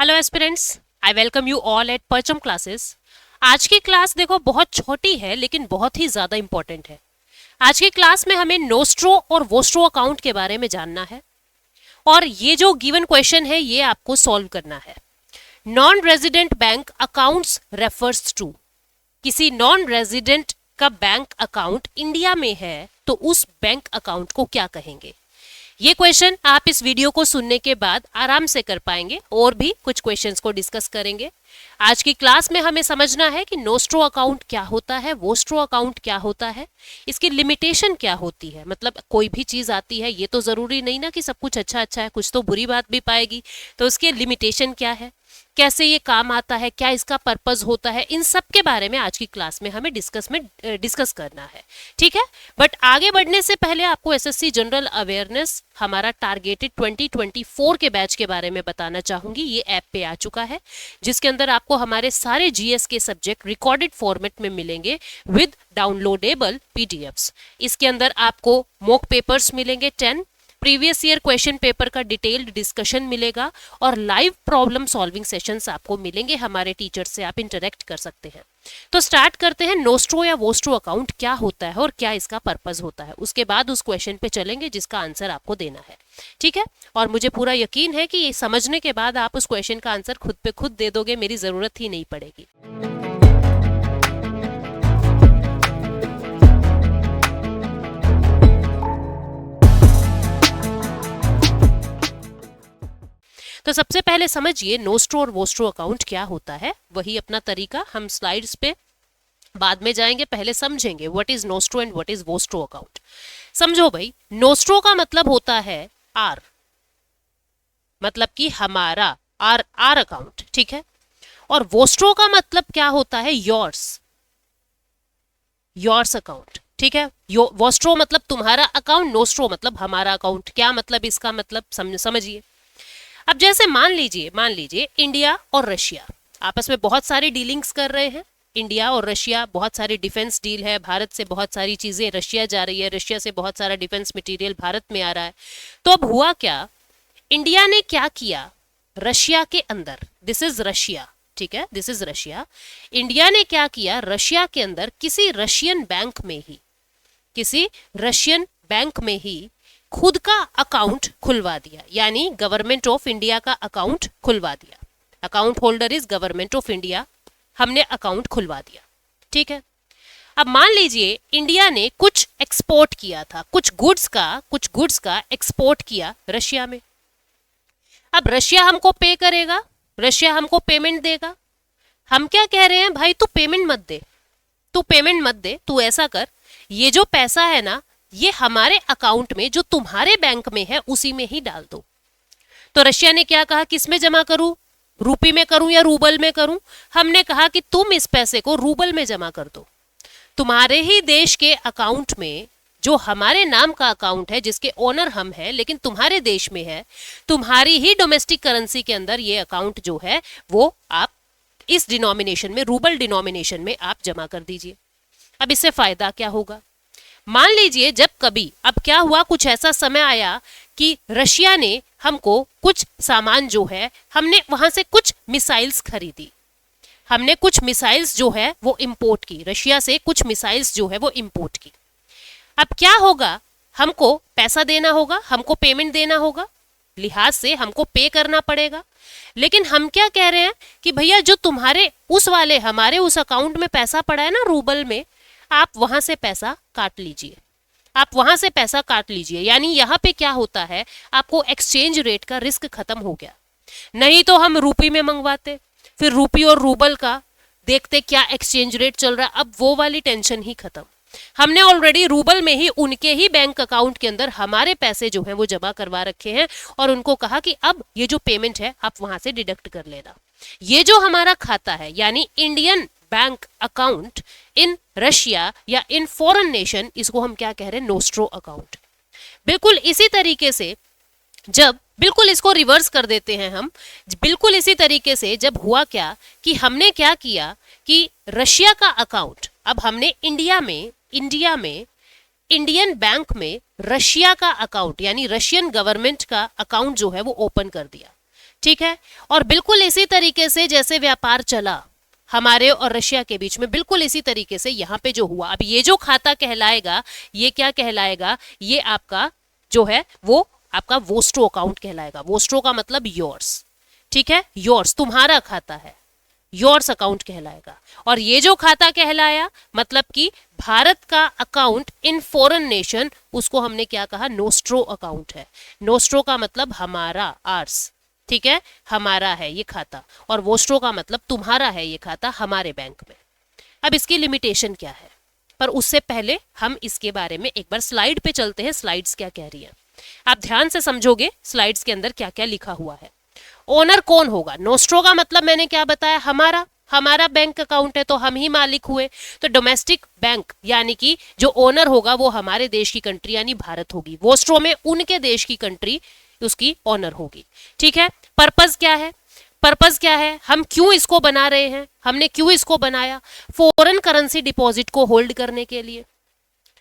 Hello aspirants, I welcome you all at परचम classes. आज की क्लास देखो बहुत छोटी है लेकिन बहुत ही ज़्यादा इंपॉर्टेंट है। आज की क्लास में हमें नोस्ट्रो और वोस्ट्रो अकाउंट के बारे में जानना है और ये जो गिवन क्वेश्चन है ये आपको सॉल्व करना है। Non resident bank accounts refers to, किसी नॉन रेजिडेंट का बैंक अकाउंट इंडिया में है तो उस बैंक अकाउंट को क्या कहेंगे। ये क्वेश्चन आप इस वीडियो को सुनने के बाद आराम से कर पाएंगे और भी कुछ क्वेश्चंस को डिस्कस करेंगे। आज की क्लास में हमें समझना है कि नोस्ट्रो अकाउंट क्या होता है, वोस्ट्रो अकाउंट क्या होता है, इसकी लिमिटेशन क्या होती है। मतलब कोई भी चीज आती है ये तो जरूरी नहीं ना कि सब कुछ अच्छा अच्छा है, कुछ तो बुरी बात भी पाएगी, तो उसकी लिमिटेशन क्या है, कैसे ये काम आता है, क्या इसका पर्पस होता है, इन सब के बारे में आज की क्लास में हमें डिस्कस करना है। ठीक है, बट आगे बढ़ने से पहले आपको एसएससी जनरल अवेयरनेस हमारा टारगेटेड 2024 के बैच के बारे में बताना चाहूंगी। ये ऐप पे आ चुका है जिसके अंदर आपको हमारे सारे जीएस के सब्जेक्ट रिकॉर्डेड फॉर्मेट में मिलेंगे विद डाउनलोडेबल पीडीएफ्स। इसके अंदर आपको मॉक पेपर्स मिलेंगे 10, प्रीवियस ईयर क्वेश्चन पेपर का डिटेल्ड डिस्कशन मिलेगा और लाइव प्रॉब्लम सॉल्विंग सेशंस आपको मिलेंगे हमारे टीचर से, आप इंटरेक्ट कर सकते हैं। तो स्टार्ट करते हैं, नोस्ट्रो या वोस्ट्रो अकाउंट क्या होता है और क्या इसका पर्पस होता है। उसके बाद उस क्वेश्चन पे चलेंगे जिसका आंसर आपको देना है। ठीक है, और मुझे पूरा यकीन है कि ये समझने के बाद आप उस क्वेश्चन का आंसर खुद पे खुद दे दोगे, मेरी जरूरत ही नहीं पड़ेगी। तो सबसे पहले समझिए नोस्ट्रो और वोस्ट्रो अकाउंट क्या होता है। वही अपना तरीका, हम स्लाइड्स पे बाद में जाएंगे, पहले समझेंगे what is nostro and what is vostro account. समझो भाई, नोस्ट्रो का मतलब होता है आर, मतलब कि हमारा आर अकाउंट। ठीक है, और वोस्ट्रो का मतलब क्या होता है, योर्स अकाउंट। ठीक है, वोस्ट्रो मतलब तुम्हारा अकाउंट, नोस्ट्रो मतलब हमारा अकाउंट। क्या मतलब इसका, मतलब समझिए। अब जैसे मान लीजिए इंडिया और रशिया आपस में बहुत सारी डीलिंग्स कर रहे हैं। इंडिया और रशिया बहुत सारी डिफेंस डील है, भारत से बहुत सारी चीजें रशिया जा रही है, रशिया से बहुत सारा डिफेंस मटेरियल भारत में आ रहा है। तो अब हुआ क्या, इंडिया ने क्या किया, रशिया के अंदर, दिस इज रशिया, ठीक है, दिस इज रशिया, इंडिया ने क्या किया, रशिया के अंदर किसी रशियन बैंक में ही खुद का अकाउंट खुलवा दिया, यानी गवर्नमेंट ऑफ इंडिया का अकाउंट खुलवा दिया। Account holder is government of India, हमने अकाउंट खुलवा दिया। ठीक है, अब मान लीजिए इंडिया ने कुछ एक्सपोर्ट किया था, कुछ गुड्स का एक्सपोर्ट किया रशिया में। अब रशिया हमको पे करेगा, रशिया हमको पेमेंट देगा। हम क्या कह रहे हैं, भाई तू पेमेंट मत दे, तू ऐसा कर, ये जो पैसा है ना ये हमारे अकाउंट में जो तुम्हारे बैंक में है उसी में ही डाल दो। तो रशिया ने क्या कहा, किस में जमा करूं, रूपी में करूं या रूबल में करूं। हमने कहा कि तुम इस पैसे को रूबल में जमा कर दो। तुम्हारे ही देश के अकाउंट में, जो हमारे नाम का अकाउंट है जिसके ओनर हम हैं लेकिन तुम्हारे देश में है, तुम्हारी ही डोमेस्टिक करेंसी के अंदर ये अकाउंट जो है वो आप इस डिनोमिनेशन में, रूबल डिनोमिनेशन में आप जमा कर दीजिए। अब इससे फायदा क्या होगा, मान लीजिए जब कभी, अब क्या हुआ, कुछ ऐसा समय आया कि रशिया ने हमको कुछ सामान जो है, हमने वहां से कुछ मिसाइल्स खरीदी, हमने कुछ मिसाइल्स जो है वो इंपोर्ट की, रशिया से कुछ मिसाइल्स जो है वो इंपोर्ट की। अब क्या होगा, हमको पैसा देना होगा, हमको पेमेंट देना होगा, लिहाज से हमको पे करना पड़ेगा। लेकिन हम क्या कह रहे हैं कि भैया जो तुम्हारे उस वाले हमारे उस अकाउंट में पैसा पड़ा है ना रूबल में, आप वहां से पैसा काट लीजिए, यानी यहाँ पे क्या होता है, आपको एक्सचेंज रेट का रिस्क खत्म हो गया। नहीं तो हम रूपी में मंगवाते, फिर रूपी और रूबल का देखते क्या एक्सचेंज रेट चल रहा है, अब वो वाली टेंशन ही खत्म। हमने ऑलरेडी रूबल में ही उनके ही बैंक अकाउंट के अंदर हमारे पैसे जो हैं वो जमा करवा रखे हैं और उनको कहा कि अब ये जो पेमेंट है आप वहां से डिडक्ट कर लेना। ये जो हमारा खाता है यानी Indian bank account in Russia या इन फॉरेन नेशन, इसको हम क्या कह रहे हैं, नोस्ट्रो अकाउंट। बिल्कुल इसी तरीके से जब, बिल्कुल इसको रिवर्स कर देते हैं हम, बिल्कुल इसी तरीके से जब हुआ क्या कि हमने क्या किया कि रशिया का अकाउंट, अब हमने इंडिया में इंडियन बैंक में रशिया का अकाउंट यानी रशियन गवर्नमेंट का अकाउंट जो है वो ओपन कर दिया। ठीक है। और बिल्कुल इसी तरीके से जैसे व्यापार चला हमारे और रशिया के बीच में, बिल्कुल इसी तरीके से यहाँ पे जो हुआ, अब ये जो खाता कहलाएगा, ये क्या कहलाएगा, ये आपका जो है वो आपका वोस्ट्रो अकाउंट कहलाएगा। वोस्ट्रो का मतलब योर्स, ठीक है, योर्स, तुम्हारा खाता है, योर्स अकाउंट कहलाएगा। और ये जो खाता कहलाया मतलब कि भारत का अकाउंट इन फॉरेन नेशन, उसको हमने क्या कहा, नोस्ट्रो अकाउंट है। नोस्ट्रो का मतलब हमारा, आर्स, ठीक है, हमारा है ये खाता, और वोस्ट्रो का मतलब तुम्हारा है ये खाता हमारे बैंक में। अब इसकी लिमिटेशन क्या है, पर उससे पहले हम इसके बारे में एक बार स्लाइड पे चलते हैं, स्लाइड्स क्या कह रही हैं। आप ध्यान से समझोगे स्लाइड्स के अंदर क्या क्या लिखा हुआ है। ओनर कौन होगा, नोस्ट्रो का मतलब मैंने क्या बताया, हमारा, हमारा बैंक अकाउंट है तो हम ही मालिक हुए। तो डोमेस्टिक बैंक यानी कि जो ओनर होगा वो हमारे देश की कंट्री यानी भारत होगी। वोस्ट्रो में उनके देश की कंट्री उसकी ओनर होगी, ठीक है। पर्पस क्या है, पर्पस क्या है, हम क्यों इसको बना रहे हैं, हमने क्यों इसको बनाया, फॉरेन करेंसी डिपॉजिट को होल्ड करने के लिए,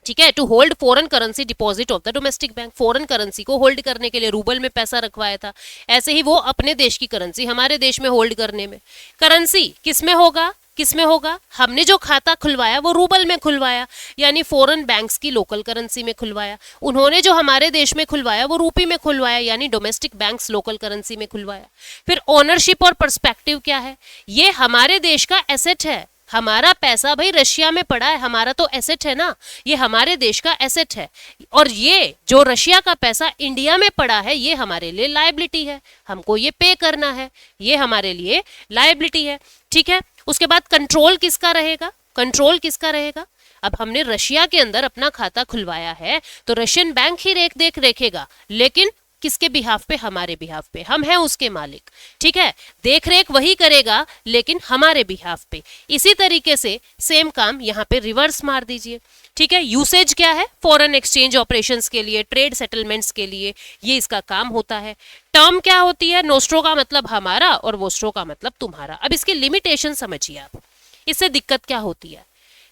ठीक है, to hold foreign currency deposit of the domestic bank. Foreign currency को होल्ड करने के लिए रूबल में पैसा रखवाया था, ऐसे ही वो अपने देश की करेंसी हमारे देश में होल्ड करने में। करेंसी किस में होगा, किस में होगा, हमने जो खाता खुलवाया वो रूबल में खुलवाया, यानी फॉरेन बैंक्स की लोकल करेंसी में खुलवाया। उन्होंने जो हमारे देश में खुलवाया वो रूपी में खुलवाया, यानी डोमेस्टिक बैंक्स लोकल करेंसी में खुलवाया। फिर ओनरशिप और पर्सपेक्टिव क्या है, ये हमारे देश का एसेट है, हमारा पैसा भाई रशिया में पड़ा है, हमारा तो एसेट है ना, ये हमारे देश का एसेट है। और ये जो रशिया का पैसा इंडिया में पड़ा है ये हमारे लिए लायबिलिटी है, हमको ये पे करना है, ये हमारे लिए लायबिलिटी है, ठीक है। उसके बाद कंट्रोल किसका रहेगा, कंट्रोल किसका रहेगा, अब हमने रशिया के अंदर अपना खाता खुलवाया है तो रशियन बैंक ही देख रेखेगा, लेकिन किसके बिहाफ पे, हमारे बिहाफ पे, हम हैं उसके मालिक, ठीक है, देख रेख वही करेगा लेकिन हमारे बिहाफ पे। इसी तरीके से सेम काम यहाँ पे रिवर्स मार दीजिए, ठीक है। यूसेज क्या है, फॉरेन एक्सचेंज ऑपरेशंस के लिए, ट्रेड सेटलमेंट्स के लिए ये इसका काम होता है। टर्म क्या होती है, नोस्ट्रो का मतलब हमारा और वोस्ट्रो का मतलब तुम्हारा। अब इसकी लिमिटेशन समझिए आप, इससे दिक्कत क्या होती है,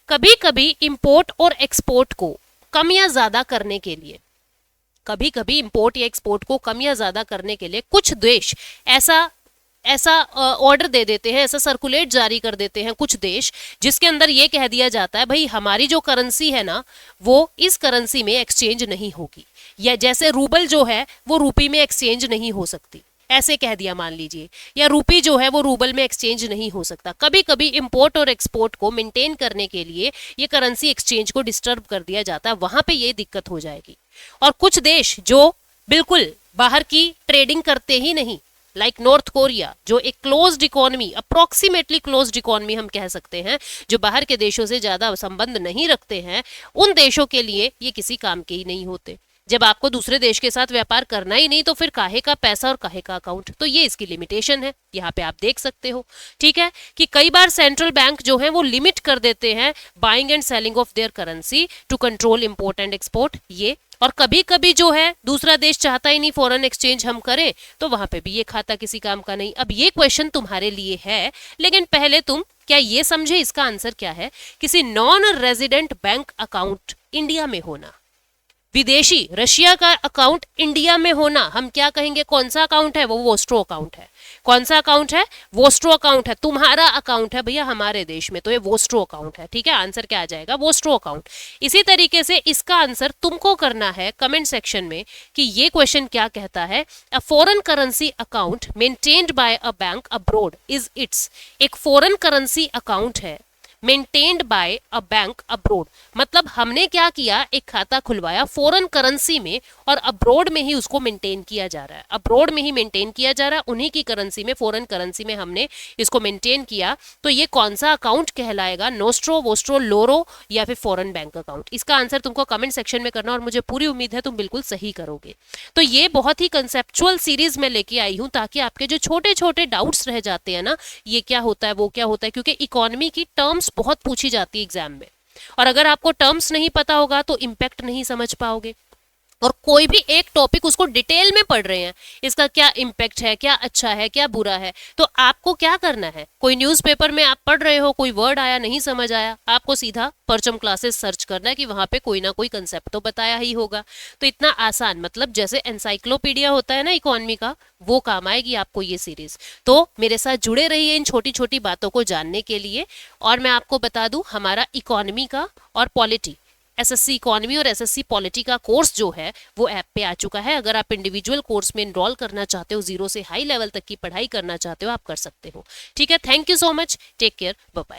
कभी कभी इंपोर्ट और एक्सपोर्ट को कम या ज्यादा करने के लिए, कभी कभी इंपोर्ट या एक्सपोर्ट को कम या ज्यादा करने के लिए कुछ देश ऐसा ऑर्डर दे देते हैं, ऐसा सर्कुलेट जारी कर देते हैं कुछ देश, जिसके अंदर ये कह दिया जाता है भाई हमारी जो करेंसी है ना वो इस करेंसी में एक्सचेंज नहीं होगी, या जैसे रूबल जो है वो रूपी में एक्सचेंज नहीं हो सकती, ऐसे कह दिया मान लीजिए, या रूपी जो है वो रूबल में एक्सचेंज नहीं हो सकता। कभी कभी इंपोर्ट और एक्सपोर्ट को मेंटेन करने के लिए ये करेंसी एक्सचेंज को डिस्टर्ब कर दिया जाता है, वहां पे ये दिक्कत हो जाएगी। और कुछ देश जो बिल्कुल बाहर की ट्रेडिंग करते ही नहीं, लाइक नॉर्थ कोरिया जो एक closed economy, approximately closed economy हम कह सकते हैं, जो बाहर के देशों से ज्यादा संबंध नहीं रखते हैं, उन देशों के लिए ये किसी काम के ही नहीं होते। जब आपको दूसरे देश के साथ व्यापार करना ही नहीं तो फिर काहे का पैसा और काहे का अकाउंट, तो ये इसकी लिमिटेशन है, यहाँ पे आप देख सकते हो, ठीक है, कि कई बार सेंट्रल बैंक जो है वो लिमिट कर देते हैं buying and selling of their currency to control import and export, ये। और कभी कभी जो है दूसरा देश चाहता ही नहीं फॉरेन एक्सचेंज हम करें, तो वहां पे भी ये खाता किसी काम का नहीं। अब ये क्वेश्चन तुम्हारे लिए है, लेकिन पहले तुम क्या ये समझे इसका आंसर क्या है, किसी non resident bank account India में होना, विदेशी रशिया का अकाउंट इंडिया में होना, हम क्या कहेंगे, कौन सा अकाउंट है, वो वोस्ट्रो अकाउंट है। कौन सा अकाउंट है, वोस्ट्रो अकाउंट है, तुम्हारा अकाउंट है भैया हमारे देश में, तो ये वोस्ट्रो अकाउंट है, ठीक है, आंसर क्या आ जाएगा, वोस्ट्रो अकाउंट। इसी तरीके से इसका आंसर तुमको करना है कमेंट सेक्शन में कि ये क्वेश्चन क्या कहता है, a foreign currency account maintained by a bank abroad is it's, एक फॉरेन करेंसी अकाउंट है maintained by a bank abroad, मतलब हमने क्या किया, एक खाता खुलवाया फॉरेन करेंसी में और अब्रोड में ही उसको मेंटेन किया जा रहा है, अब्रोड में ही मेंटेन किया जा रहा है, उन्हीं की करेंसी में, फॉरेन करेंसी में हमने इसको मेंटेन किया, तो ये कौन सा अकाउंट कहलाएगा, नोस्ट्रो, वोस्ट्रो, लोरो या फिर फॉरेन बैंक अकाउंट। इसका आंसर तुमको कमेंट सेक्शन में करना और मुझे पूरी उम्मीद है तुम बिल्कुल सही करोगे। तो ये बहुत ही कंसेप्चुअल सीरीज में लेके आई हूँ ताकि आपके जो छोटे छोटे डाउट्स रह जाते हैं ना, ये क्या होता है वो क्या होता है, क्योंकि इकोनॉमी की टर्म्स बहुत पूछी जाती है एग्जाम में, और अगर आपको टर्म्स नहीं पता होगा तो इंपैक्ट नहीं समझ पाओगे। और कोई भी एक टॉपिक उसको डिटेल में पढ़ रहे हैं, इसका क्या इम्पैक्ट है, क्या अच्छा है, क्या बुरा है, तो आपको क्या करना है, कोई न्यूज़पेपर में आप पढ़ रहे हो, कोई वर्ड आया, नहीं समझ आया, आपको सीधा परचम क्लासेस सर्च करना है कि वहां पे कोई ना कोई कंसेप्ट तो बताया ही होगा। तो इतना आसान, मतलब जैसे एनसाइक्लोपीडिया होता है ना इकोनॉमी का, वो काम आएगी आपको ये सीरीज। तो मेरे साथ जुड़े रहिए इन छोटी छोटी बातों को जानने के लिए। और मैं आपको बता दूं, हमारा इकोनॉमी का और पॉलिटी, एसएससी इकोनॉमी और एसएससी पॉलिटी का कोर्स जो है वो ऐप पे आ चुका है। अगर आप इंडिविजुअल कोर्स में इनरोल करना चाहते हो, जीरो से हाई लेवल तक की पढ़ाई करना चाहते हो, आप कर सकते हो। ठीक है, thank you so much, take care, bye bye.